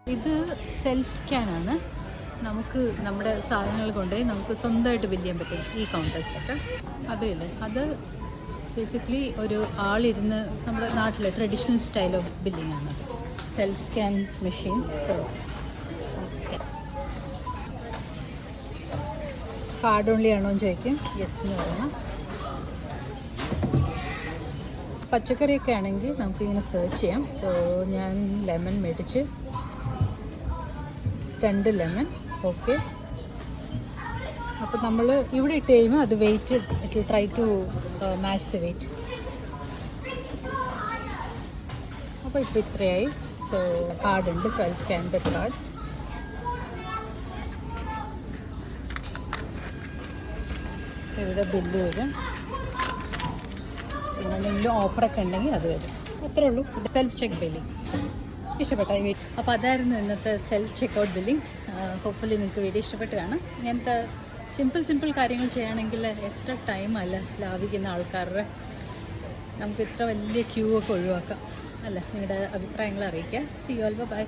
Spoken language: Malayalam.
ഇത് സെൽഫ് സ്കാനാണ്. നമുക്ക് നമ്മുടെ സാധനങ്ങൾ കൊണ്ടുപോയി നമുക്ക് സ്വന്തമായിട്ട് ബില്ല് ചെയ്യാൻ പറ്റും ഈ കൗണ്ടേഴ്സിലൊക്കെ. അതുമില്ലേ, അത് ബേസിക്കലി ഒരു ആളിരുന്ന് നമ്മുടെ നാട്ടിലെ ട്രഡീഷണൽ സ്റ്റൈൽ ഓഫ് ബില്ലിംഗ് ആണ്. Self scan machine. So scan card only ആണോ എന്ന് ചോദിക്കും. യെസ് എന്ന് പറയണം. പച്ചക്കറിയൊക്കെ ആണെങ്കിൽ നമുക്കിങ്ങനെ സെർച്ച് ചെയ്യാം. സോ ഞാൻ ലെമൺ മേടിച്ച് 2 ലെമൺ. ഓക്കെ, അപ്പോൾ നമ്മൾ ഇവിടെ ഇട്ട് കഴിയുമ്പോൾ അത് weight it will try to match the weight. അപ്പോൾ ഇപ്പോൾ ഇത്രയായി. സോ കാർഡുണ്ട്. So I scan the card. ഇവിടെ ബില്ല് വരും. പിന്നെ എന്തെങ്കിലും ഓഫറൊക്കെ ഉണ്ടെങ്കിൽ അത് വരും. അത്രേ ഉള്ളൂ. ഇത് സെൽഫ് ചെക്ക് ബില്ലിംഗ്. ഇഷ്ടപ്പെട്ടായി വീട്ടിൽ. അപ്പോൾ അതായിരുന്നു ഇന്നത്തെ സെൽഫ് ചെക്കൗട്ട് ബില്ലിംഗ്. ഹോപ്പ്ഫുള്ളി നിങ്ങൾക്ക് വീഡിയോ ഇഷ്ടപ്പെട്ട് കാണാം. ഇങ്ങനത്തെ സിമ്പിൾ കാര്യങ്ങൾ ചെയ്യുകയാണെങ്കിൽ എത്ര ടൈമല്ല ലാഭിക്കുന്ന ആൾക്കാരുടെ. നമുക്ക് ഇത്ര വലിയ ക്യൂ ഒക്കെ ഒഴിവാക്കാം അല്ലേ? നിങ്ങളുടെ അഭിപ്രായങ്ങൾ അറിയിക്കുക. See you all. ബൈ.